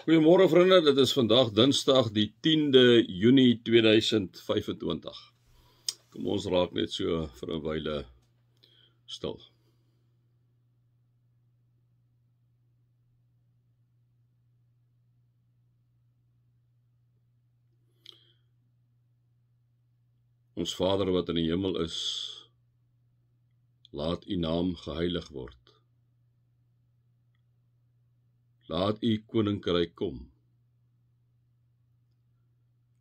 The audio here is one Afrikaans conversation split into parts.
Goeiemôre vriende, dit is vandag Dinsdag die 10de Junie 2025. Kom ons raak net so vir 'n wyle stil. Ons Vader wat in die hemel is, laat U naam geheilig word. Laat U koninkryk kom.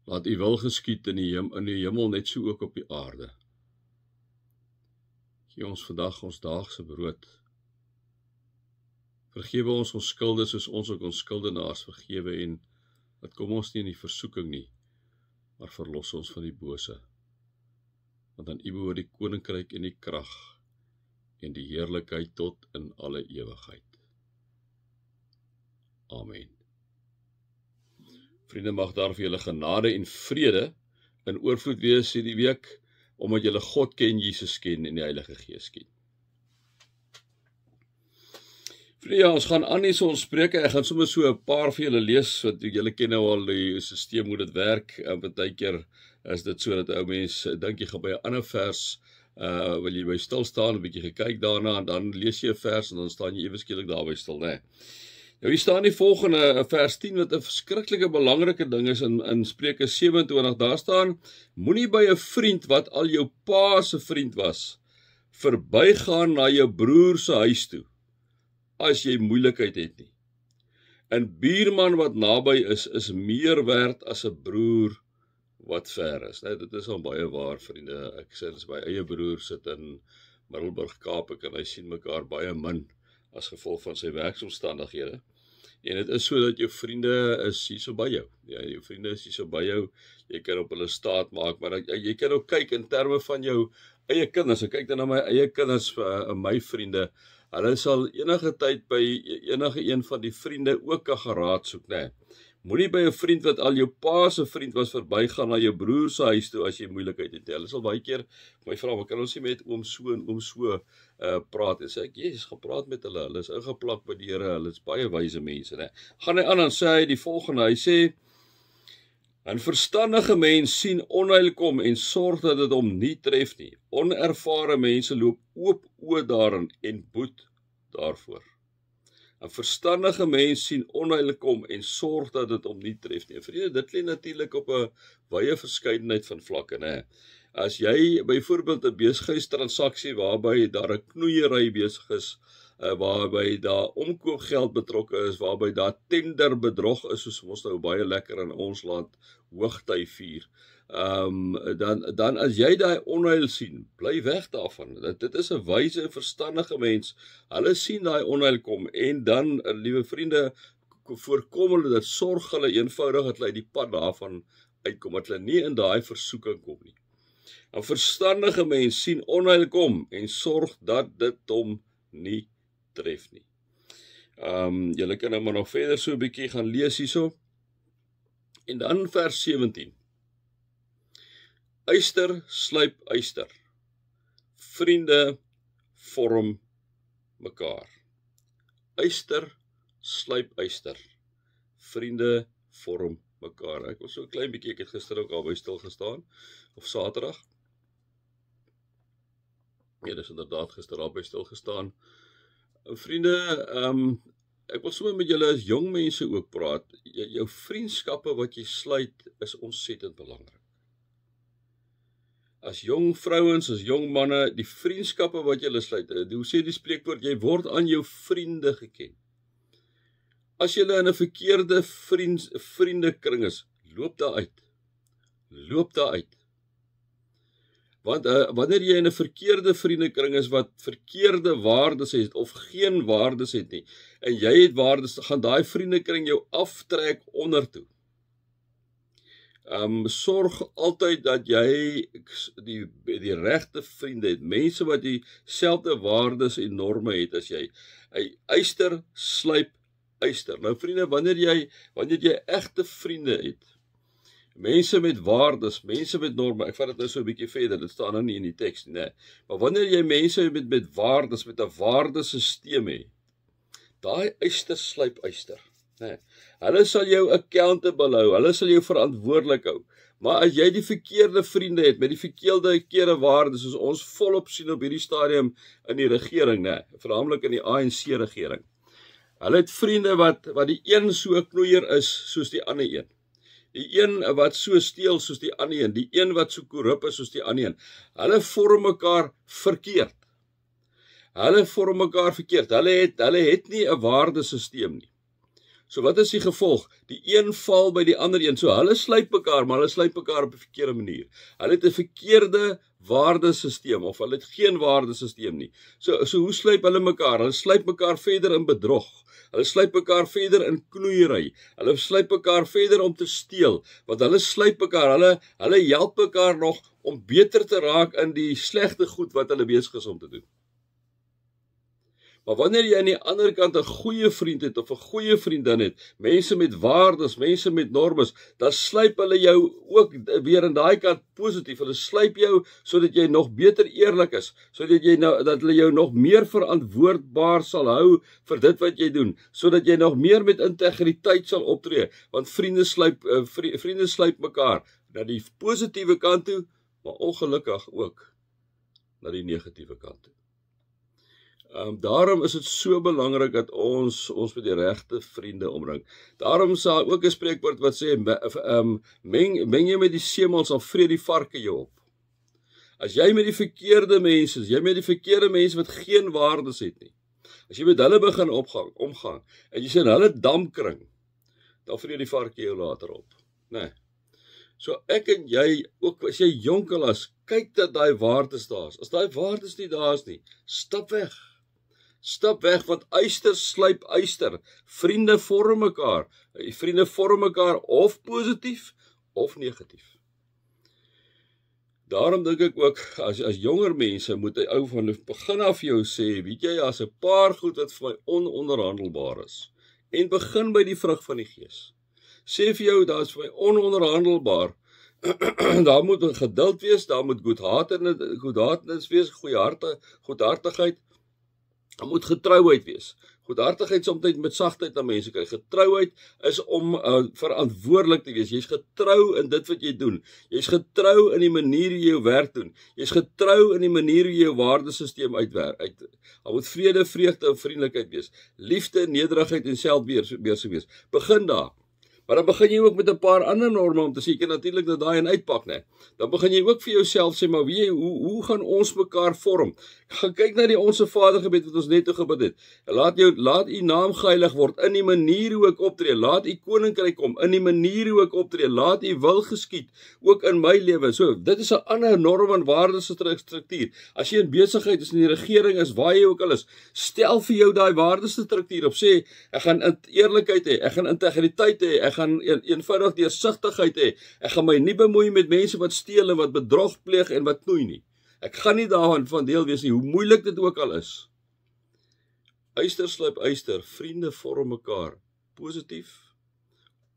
Laat U wil geskied in die hemel net so ook op die aarde. Gee ons vandag ons daagse brood. Vergewe ons skulde soos ons ook ons skuldenaars vergewe en dat kom ons nie in die versoeking nie, maar verlos ons van die bose. Want aan U behoort die koninkryk en die krag en die heerlikheid tot in alle ewigheid. Amen. Vriende, mag daar vir julle genade en vrede in oorvloed wees hierdie week, omdat julle God ken, Jesus ken en die Heilige Gees ken. Vriende, ja, ons gaan aan hier so ons spreuke. Ek gaan sommer so 'n paar vir julle lees, want julle ken nou al die stelsel hoe dit werk. Partykeer is dit so dat ou mens dink jy gaan by 'n ander vers, wil jy by stil staan, 'n bietjie gekyk daarna en dan lees jy 'n vers en dan staan jy ewe skielik daarby stil, né? Nou hier staan die volgende vers 10 wat 'n verskriklike belangrike ding is in Spreuke 27. Daar staan: moenie by 'n vriend wat al jou pa se vriend was, verbygaan na jou broer se huis toe, as jy moeilikheid het nie. 'n buurman wat naby is meer werd as 'n broer wat ver is. Nou, dit is al baie waar, vriende. Ek sê dis my eie broer sit in Middelburg, Kaap, en hy sien mekaar baie min as gevolg van sy werksomstandighede. En dit is so dat jou vriende is hier so by jou. Ja, jou vriende is hier so by jou. Jy kan op hulle staat maak, maar jy kan ook kyk in terme van jou eie kinders. Ek kyk dan na my eie kinders, my vriende. Hulle sal enige tyd by enige een van die vriende ook 'n geraad soek, né? Moenie by 'n vriend wat al jou pa se vriend was verbygaan na jou broer se huis toe as jy moeilikheid het. Hulle sal baie keer my vra, "Maar kan ons nie met oom so en oom so praat?" En sê ek, "Jesus, gaan praat met hulle. Hulle is ingeplak by die Here. Hulle is baie wyse mense, né?" Gaan hy aan en sê hy die volgende. Hy sê: "'n verstandige mens sien onheil kom en sorg dat dit hom nie tref nie. Onervare mense loop oop oë daarin en boet daarvoor." 'n verstandige mens sien onheil kom en sorg dat dit hom nie tref nie. Vriende, dit lê natuurlik op 'n wye verskeidenheid van vlakke, né? As jy byvoorbeeld 'n besigheidstransaksie waarby daar 'n knoeiery besig is, waarby daar omkoopgeld betrokke is, waarby daar tenderbedrog is, soos ons nou baie lekker in ons land hoogtyd vier, dan as jy daai onheil sien, bly weg daarvan. Dit is 'n wyse en verstandige mens. Hulle sien daai onheil kom en dan, liewe vriende, voorkom hulle dit, sorg hulle eenvoudig dat hulle die pad daarvan uitkom, dat hulle nie in daai versoeking kom nie. 'n verstandige mens sien onheil kom en sorg dat dit hom nie tref nie. Julle kan nou maar nog verder so 'n bietjie gaan lees hierso. En dan vers 17. Yster slyp yster. Vriende vorm mekaar. Yster slyp yster. Vriende vorm mekaar. Ek was so 'n klein bietjie, ek het gister ook al by stil gestaan, of Saterdag. Ja, dis inderdaad gister al by stil gestaan. Vriende, ek wil sommer met julle as jong mense ook praat. Jou vriendskappe wat jy sluit is ontsettend belangrik. As jong vrouens, as jong manne, die vriendskappe wat julle sluit, hoe sê die spreekwoord, jy word aan jou vriende geken. As julle in 'n verkeerde vriendekring is, loop daar uit. Loop daar uit. Want wanneer jy in 'n verkeerde vriendekring is wat verkeerde waardes het of geen waardes het nie, en jy het waardes, gaan daai vriendekring jou aftrek ondertoe. Sorg altyd dat jy die regte vriende het, mense wat dieselfde waardes en norme het as jy. Yster slyp yster. Nou vriende, wanneer jy egte vriende het, mense met waardes, mense met norme, ek vat dit nou so 'n bietjie verder, dit staan nou nie in die teks nie, nee. Maar wanneer jy mense met waardes, met 'n waardesisteem het, daai yster slyp yster. Nee. Hulle sal jou accountable hou, hulle sal jou verantwoordelik hou. Maar as jy die verkeerde vriende het, met die verkeerde waardes, soos ons volop sien op hierdie stadium in die regering, veral in die ANC regering. Hulle het vriende wat die een so knoeier is, soos die ander een. Die een wat so steel soos die ander een, die een wat so korrup is soos die ander een. Hulle vorm mekaar verkeerd. Hulle het nie 'n waardesisteem nie. So wat is die gevolg? Die een val by die ander een. So hulle sluip mekaar, maar hulle sluip mekaar op 'n verkeerde manier. Hulle het 'n verkeerde waardesisteem of hulle het geen waardesisteem nie. So hoe sluip hulle mekaar? Hulle sluip mekaar verder in bedrog. Hulle sluip mekaar verder in knoeiery. Hulle sluip mekaar verder om te steel, want hulle sluip mekaar, hulle help mekaar nog om beter te raak in die slegte goed wat hulle besig is om te doen. Maar wanneer jy aan die ander kant 'n goeie vriend het of 'n goeie vriendin het, mense met waardes, mense met normes, dan sluip hulle jou ook weer in daai kant positief. Hulle sluip jou sodat jy nog beter eerlik is, sodat dat hulle jou nog meer verantwoordbaar sal hou vir dit wat jy doen, sodat jy nog meer met integriteit sal optree, want vriende sluip mekaar na die positiewe kant toe, maar ongelukkig ook na die negatiewe kant toe. Daarom is dit so belangrik dat ons met die regte vriende omring. Daarom sal ook 'n spreekwoord wat sê, meng jy met die seemals, dan vreet die varke jou op. As jy met die verkeerde mense, wat geen waardes het nie, as jy met hulle begin omgang, en jy sê in hulle damkring, dan vreet die varke jou later op. Nee. So ek en jy, ook as jy jonkel is, kyk dat daai waardes daar is. As daai waardes nie daar is nie, stap weg. Stap weg, want yster sluip yster. Vriende vorm mekaar. Vriende vorm mekaar of positief of negatief. Daarom dink ek ook, as jonger mense moet hy ou van begin af jou sê, weet jy, as 'n paar goed wat vir my ononderhandelbaar is. En begin by die vrug van die Gees. Sê vir jou, daar is vir my ononderhandelbaar. Daar moet geduld wees, daar moet goedhartenis wees, goedhartigheid. Daar moet getrouheid wees. Goedhartigheid soms met sagtheid aan mense kry. Getrouheid is om verantwoordelik te wees. Jy's getrou in dit wat jy doen. Jy's getrou in die manier hoe jy jou werk doen. Jy's getrou in die manier hoe jy jou waardesisteem uitwerk. Daar moet vrede, vreugde en vriendelikheid wees. Liefde, nederigheid en selfbeheersing wees. Begin daar. Maar dan begin jy ook met 'n paar ander norme om te sê, jy kan natuurlik dat daai en uitpak, né? Dan begin jy ook vir jouself sê, maar hoe gaan ons mekaar vorm? Gaan kyk na die Onse Vader gebed wat ons net toe gebid het. Laat u naam geheilig word in die manier hoe ek optree. Laat u koninkryk kom in die manier hoe ek optree. Laat u wil geskied ook in my lewe. So, dit is 'n ander norm en waardestruktuur. As jy in besigheid is, in die regering is, waar jy ook al is, stel vir jou daai waardestruktuur op. Sê, ek gaan eerlikheid hê, ek gaan integriteit hê, ek gaan eenvoudig deursigtigheid hê. Ek gaan my nie bemoei met mense wat steel en wat bedrog pleeg en wat knoei nie. Ek gaan nie daarvan van deel wees nie, hoe moeilik dit ook al is. Yster sluip yster, vriende vorm mekaar, positief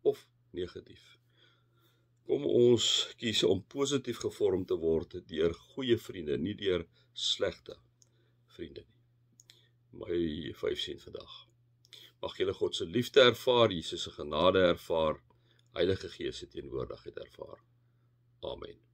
of negatief. Kom ons kies om positief gevorm te word deur goeie vriende, nie deur slegte vriende nie. My 5 sent vandag. Mag julle God se liefde ervaar, Jesus se genade ervaar, Heilige Gees se teenwoordigheid ervaar. Amen.